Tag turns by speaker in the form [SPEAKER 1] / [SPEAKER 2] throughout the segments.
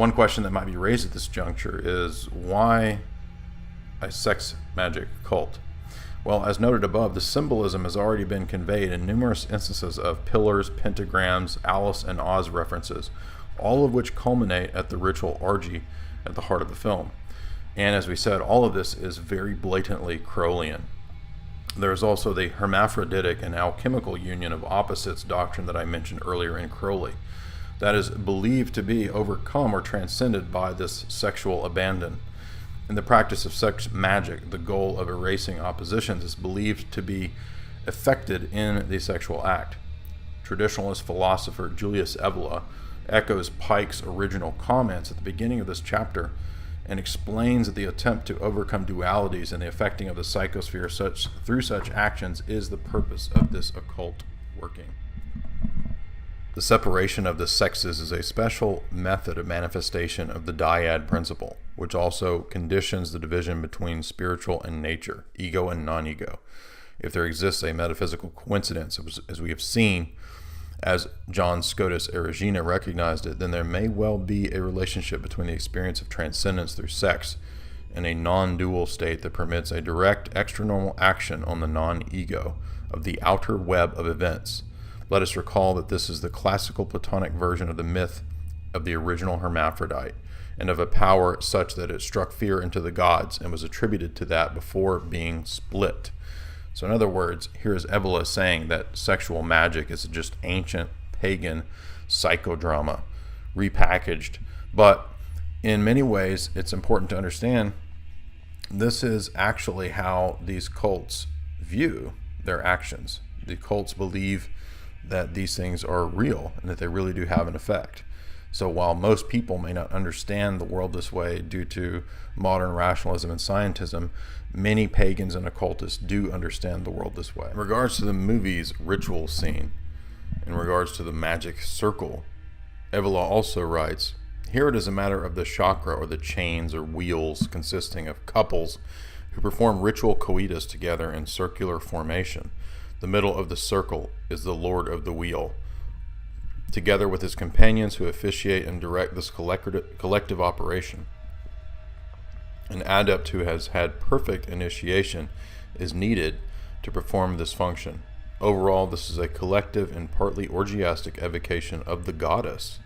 [SPEAKER 1] One question that might be raised at this juncture is why a sex magic cult? Well, as noted above, the symbolism has already been conveyed in numerous instances of pillars, pentagrams, Alice and Oz references, all of which culminate at the ritual orgy at the heart of the film. And as we said, all of this is very blatantly Crowleyan. There's also the hermaphroditic and alchemical union of opposites doctrine that I mentioned earlier in Crowley. That is believed to be overcome or transcended by this sexual abandon. In the practice of sex magic, the goal of erasing oppositions is believed to be effected in the sexual act. Traditionalist philosopher Julius Evola echoes Pike's original comments at the beginning of this chapter and explains that the attempt to overcome dualities and the affecting of the psychosphere through such actions is the purpose of this occult working. The separation of the sexes is a special method of manifestation of the dyad principle, which also conditions the division between spiritual and nature, ego and non-ego. If there exists a metaphysical coincidence, as we have seen, as John Scotus Erigena recognized it, then there may well be a relationship between the experience of transcendence through sex and a non-dual state that permits a direct extranormal action on the non-ego of the outer web of events. Let us recall that this is the classical Platonic version of the myth of the original hermaphrodite, and of a power such that it struck fear into the gods and was attributed to that before being split. So in other words, here is Evola saying that sexual magic is just ancient pagan psychodrama repackaged. But in many ways, it's important to understand this is actually how these cults view their actions. The cults believe that these things are real and that they really do have an effect. So while most people may not understand the world this way due to modern rationalism and scientism, many pagans and occultists do understand the world this way. In regards to the movie's ritual scene, in regards to the magic circle, Evola also writes, here it is a matter of the chakra, or the chains or wheels consisting of couples who perform ritual coitus together in circular formation. The middle of the circle is the lord of the wheel, together with his companions who officiate and direct this collective operation. An adept who has had perfect initiation is needed to perform this function. Overall, this is a collective and partly orgiastic evocation of the goddess,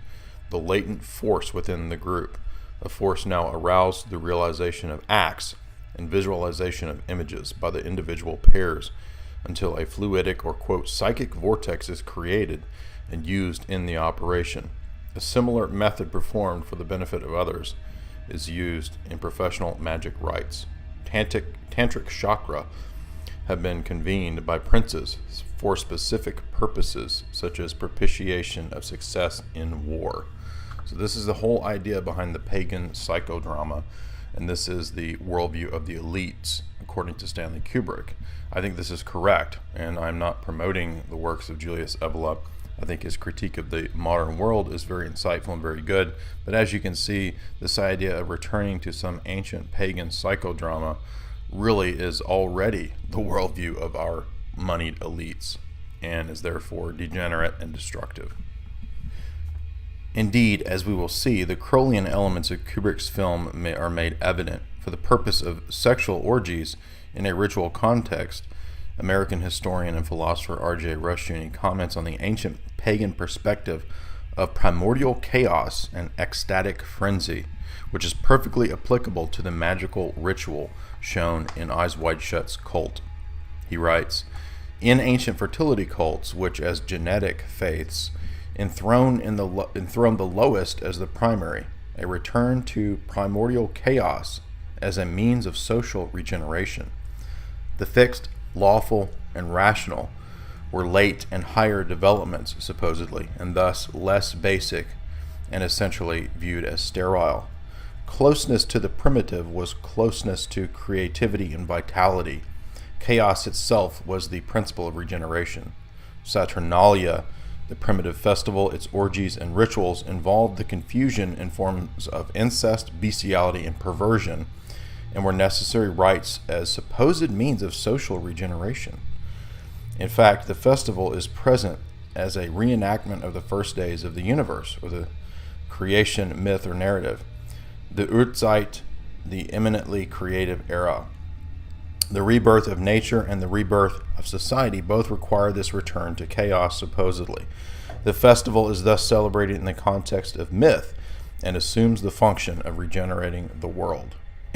[SPEAKER 1] the latent force within the group, a force now aroused to the realization of acts and visualization of images by the individual pairs, until a fluidic or, quote, psychic vortex is created and used in the operation. A similar method performed for the benefit of others is used in professional magic rites. Tantric chakra have been convened by princes for specific purposes, such as propitiation of success in war. So this is the whole idea behind the pagan psychodrama, and this is the worldview of the elites, according to Stanley Kubrick. I think this is correct, and I'm not promoting the works of Julius Evola. I think his critique of the modern world is very insightful and very good, but as you can see, this idea of returning to some ancient pagan psychodrama really is already the worldview of our moneyed elites, and is therefore degenerate and destructive. Indeed, as we will see, the Crowleyan elements of Kubrick's film are made evident. For the purpose of sexual orgies in a ritual context, American historian and philosopher R.J. Rushdoony comments on the ancient pagan perspective of primordial chaos and ecstatic frenzy, which is perfectly applicable to the magical ritual shown in Eyes Wide Shut's cult. He writes, in ancient fertility cults, which as genetic faiths enthrone the lowest as the primary, a return to primordial chaos as a means of social regeneration. The fixed, lawful, and rational were late and higher developments, supposedly, and thus less basic and essentially viewed as sterile. Closeness to the primitive was closeness to creativity and vitality. Chaos itself was the principle of regeneration. Saturnalia, the primitive festival, its orgies and rituals involved the confusion in forms of incest, bestiality, and perversion, and were necessary rites as supposed means of social regeneration. In fact, the festival is present as a reenactment of the first days of the universe, or the creation myth or narrative. The Urzeit, the eminently creative era. The rebirth of nature and the rebirth of society both require this return to chaos, supposedly. The festival is thus celebrated in the context of myth and assumes the function of regenerating the world.